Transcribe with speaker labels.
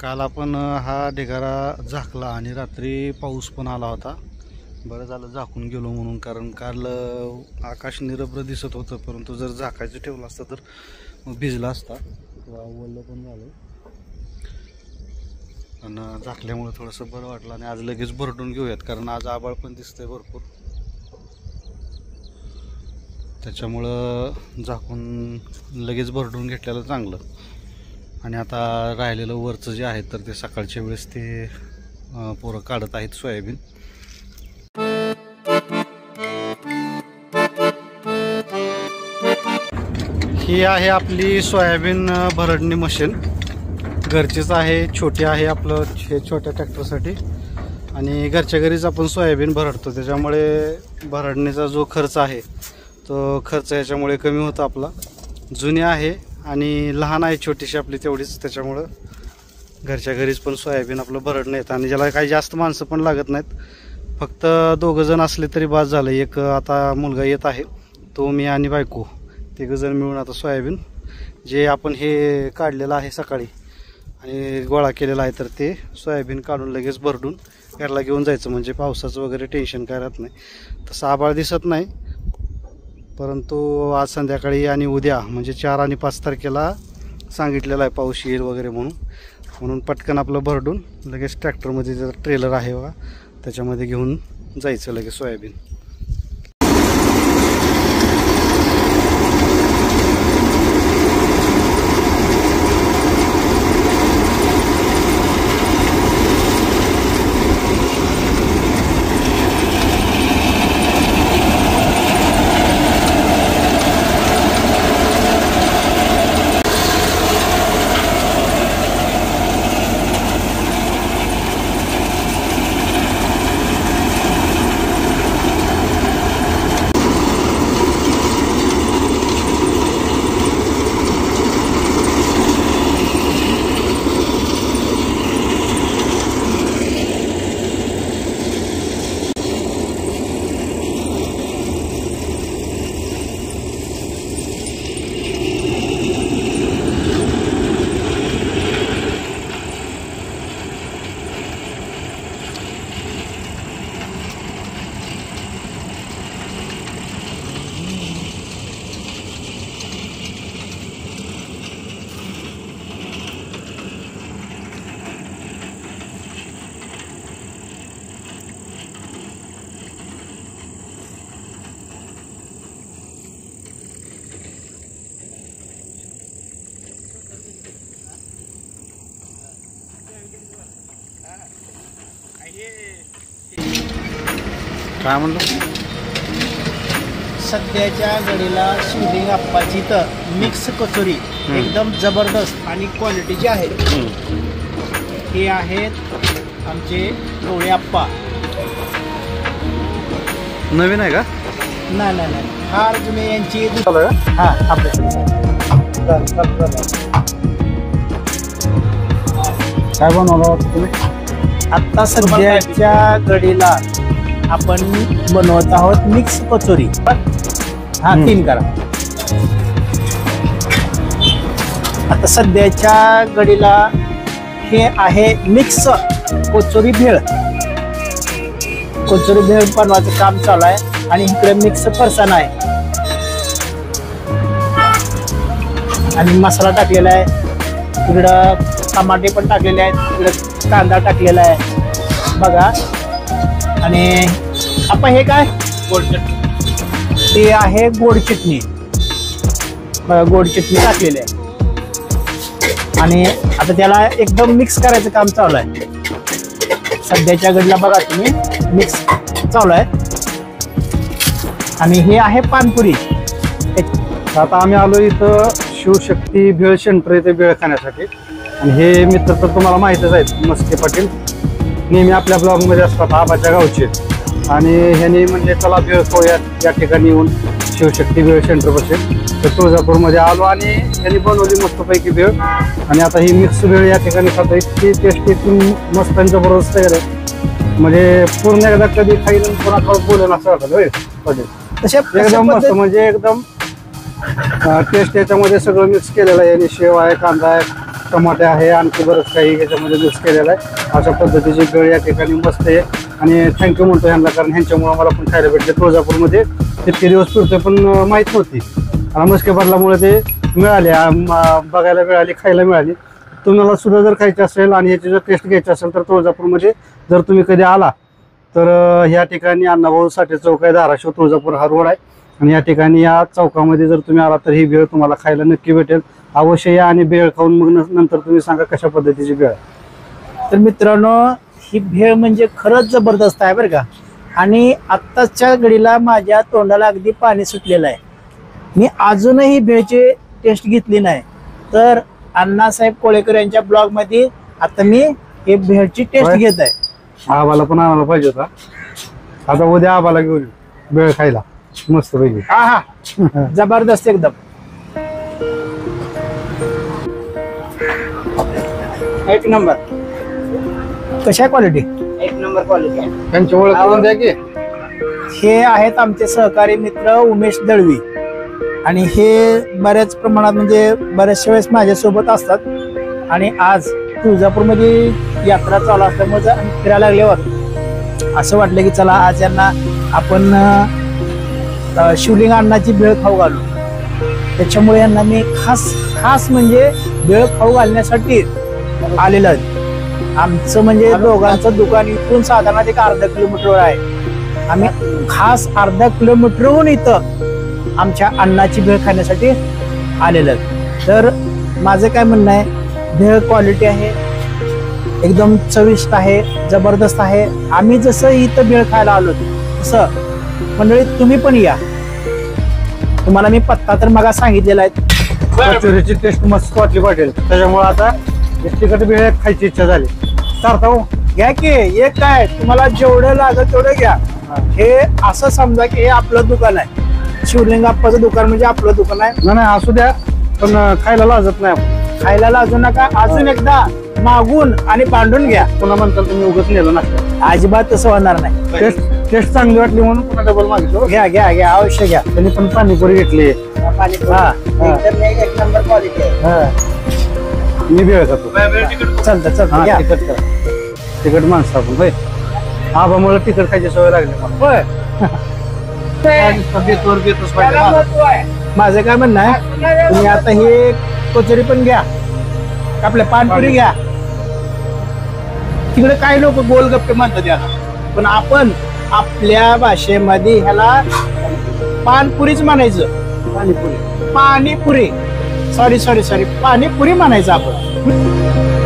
Speaker 1: काल आपण हा ढिगारा झाकला आणि रात्री पाऊस पण आला होता. बरं झालं झाकून गेलो म्हणून, कारण काल आकाश निरभ्र दिसत होतं, परंतु जर झाकायचं ठेवलं असतं तर मग भिजला असता किंवा ओलं पण झालं. आणि झाकल्यामुळे थोडंसं बरं वाटलं आणि आज लगेच भरडून घेऊयात, कारण आज आभाळ पण दिसतंय भरपूर. त्याच्यामुळं झाकून लगेच भरडून घेतलेलं चांगलं. आणि आता राहिलेलं वरचं जे आहे तर ते सकाळच्या वेळेस ते पोरं काढत आहेत सोयाबीन. ही आहे आपली सोयाबीन भरडणी मशीन. घरचीच आहे, छोटी आहे आपलं हे छोट्या ट्रॅक्टरसाठी. आणि घरच्या घरीच आपण सोयाबीन भरडतो, त्याच्यामुळे भरडणीचा जो खर्च आहे तो खर्च ह्याच्यामुळे कमी होतो आपला. जुनी आहे आणि लहान आहे छोटीशी आपली तेवढीच, त्याच्यामुळं घरच्या घरीच पण सोयाबीन आपलं भरडणं येतं. आणि ज्याला काही जास्त माणसं पण लागत नाहीत, फक्त दोघं जण असले तरी बास झालं. एक आता मुलगा येत आहे, तो मी आणि बायको तिघंजण मिळून आता सोयाबीन जे आपण हे काढलेलं आहे सकाळी आणि गोळा केलेला आहे तर ते सोयाबीन काढून लगेच भरडून घरला घेऊन जायचं. म्हणजे पावसाचं वगैरे टेन्शन काय राहत नाही. तसं आभाळ दिसत नाही, परंतु आज संध्याकाळी आणि उद्या म्हणजे 4 आणि 5 तारखेला सांगितलेलं आहे पाऊस येईल वगैरे म्हणून पटकन आपलं भरडून लगेच ट्रॅक्टरमध्ये जर ट्रेलर आहे बघा त्याच्यामध्ये घेऊन जायचं लगेच सोयाबीन. काय म्हणलं,
Speaker 2: सध्याच्या घडीला शिवलिंग आप्पाची तर मिक्स कचोरी एकदम जबरदस्त आणि क्वालिटीची आहे. हे आहेत आमचे डोळे आप्पा.
Speaker 1: नवीन आहे का?
Speaker 2: नाही, फार जुने यांची.
Speaker 1: हा आपल्या काय बनवलं तुम्ही
Speaker 2: आता सध्याच्या घडीला आपण बनवत आहोत मिक्स कचोरी. हा 3 करा. आता सध्याच्या घडीला हे आहे मिक्स कचोरी भेळ. कचोरी भेळ बनवायचं काम चालू आहे आणि इकडे मिक्स फरसाण आहे आणि मसाला टाकलेला आहे. इकडं टमाटे पण टाकलेले आहेत, इकडं कांदा टाकलेला आहे बघा. आणि आपण हे काय गोड चटणी, ते आहे गोड चटणी. गोड चटणी टाकलेली आहे आणि आता त्याला एकदम मिक्स करायचं काम चालू आहे. सध्याच्या घडीला बघा तुम्ही मिक्स चालू आहे. आणि हे आहे पानपुरी.
Speaker 1: आता आम्ही आलो इथं शिवशक्ती भेळ सेंटर इथे भेळ खाण्यासाठी. आणि हे मित्र तर तुम्हाला माहितच आहेत, मस्के पाटील नेहमी आपल्या ब्लॉगमध्ये असतात आबाच्या गावचे. आणि ह्यांनी म्हणजे चला भेळ खाऊयात या ठिकाणी येऊन शिवशक्ती भेळ सेंटर बसेल तर तुळजापूरमध्ये आलो आणि ह्यांनी बनवली मस्तपैकी भेळ. आणि आता ही मिक्स भेळ या ठिकाणी खातो. इतकी टेस्टी मस्त आणि जबरदस्त तयार आहे, म्हणजे पूर्ण एकदा कधी खाईल पुन्हा बोलेल असं वाटतं. एकदम मस्त, म्हणजे एकदम टेस्ट याच्यामध्ये सगळं मिक्स केलेलं आहे. आणि शेव आहे, कांदा आहे, टमाटे आहे, आणखी बरंच काही याच्यामध्ये मिक्स केलेलं आहे. अशा पद्धतीची भेळ या ठिकाणी मस्त आहे आणि थँक्यू म्हणतो ह्यांना, कारण ह्यांच्यामुळे मला पण खायला भेटले. तुळजापूरमध्ये तितके दिवस फिरतोय पण माहीत नव्हती आणि मस्के पाटलामुळे ते मिळाले, बघायला मिळाली, खायला मिळाली. तुम्हाला सुद्धा जर खायचं असेल आणि ह्याची जर टेस्ट घ्यायची असेल तर तुळजापूरमध्ये जर तुम्ही कधी आला तर ह्या ठिकाणी अण्णाभाऊ साठे चौक आहे, धाराशिव तुळजापूर हा रोड आहे. आणि या ठिकाणी या चौकामध्ये जर तुम्ही आला तर ही भेळ तुम्हाला खायला नक्की भेटेल. अवश्य या आणि भेळ खाऊन मग नंतर तुम्ही सांगा कशा पद्धतीची भेळ आहे.
Speaker 2: तर मित्रांनो, ही भेळ म्हणजे खरंच जबरदस्त आहे बरं का. आणि आत्ताच्या घडीला माझ्या तोंडाला अगदी पाणी सुटलेलं आहे. मी अजूनही भेळची टेस्ट घेतली नाही. तर अण्णासाहेब कोळेकर यांच्या ब्लॉग मध्ये आता मी हे भेळची टेस्ट घेत आहे.
Speaker 1: आबाला पण आणायला पाहिजे होता. आता उद्या आबाला घेऊन भेळ खायला मस्त पैकी.
Speaker 2: हा हा, जबरदस्त एकदम. एक नंबर. कशा क्वालिटी? एक नंबर क्वालिटी आहे.
Speaker 1: त्यांची ओळख करून द्या की.
Speaker 2: हे आहेत आमचे सहकारी मित्र उमेश दळवी आणि हे बऱ्याच प्रमाणात म्हणजे बऱ्याचशा वेळेस माझ्यासोबत असतात. आणि आज तुळजापूरमध्ये यात्रा चालू असल्यामुळे आम्ही फिरायला लागल्यावर असं वाटलं की चला आज यांना आपण शिवलिंग अण्णाची भेळ खाऊ घालू. त्याच्यामुळे यांना मी खास म्हणजे भेळ खाऊ घालण्यासाठी आलेलं आहे. आमचं म्हणजे दोघांचं दुकान इथून साधारण एक अर्धा किलोमीटरवर आहे. आम्ही खास अर्धा किलोमीटरहून इथं आमच्या अण्णाची भेळ खाण्यासाठी आलेलं आहे. तर माझं काय म्हणणं आहे, भेळ क्वालिटी आहे, एकदम चविष्ट आहे, जबरदस्त आहे. आम्ही जसं इथं भेळ खायला आलो तसं मंडळी तुम्ही पण या. तुम्हाला मी पत्ता तर मग सांगितलेला आहे.
Speaker 1: कचोरीची टेस्ट मस्त वाटली पाटील, त्याच्यामुळे आता तिखट भेळ खायची इच्छा झाली. चालता हो,
Speaker 2: घ्या की. एक काय तुम्हाला जेवढं लागत तेवढं घ्या. हे असं समजा की हे आपलं दुकान आहे. शिवलिंग आप्पाचं दुकान म्हणजे आपलं दुकान आहे.
Speaker 1: नाही असू द्या, पण खायला लाजत नाही आपण.
Speaker 2: खायला लाजू नका. अजून एकदा मागून आणि भांडून घ्या.
Speaker 1: पुन्हा म्हणताल तुम्ही उगत नेलं ना.
Speaker 2: अजिबात तसं होणार नाही.
Speaker 1: टेस्ट चांगली वाटली म्हणून पुन्हा डबल मागितलं.
Speaker 2: घ्या घ्या घ्या, अवश्य घ्या.
Speaker 1: त्यांनी पण पाणीपुरी घेतली.
Speaker 2: हा, एक नंबर क्वालिटी आहे.
Speaker 1: मी भेळ खातो.
Speaker 2: चालतं चालतं घ्या.
Speaker 1: तिकट माणसं आपण होय. आबामुळे तिकट खायची सवय लागली मला.
Speaker 2: होय.
Speaker 1: बेतवर बेतच पाहिजे.
Speaker 2: माझं काय म्हणणं आहे, तुम्ही आता हे कचोरी पण घ्या, आपल्या पानपुरी घ्या. तिकडे काही लोक गोलगप्पे म्हणतात याला, पण आपण आपल्या भाषेमध्ये ह्याला पानपुरीच म्हणायचं. पाणीपुरी, सॉरी पाणीपुरी म्हणायचं आपण.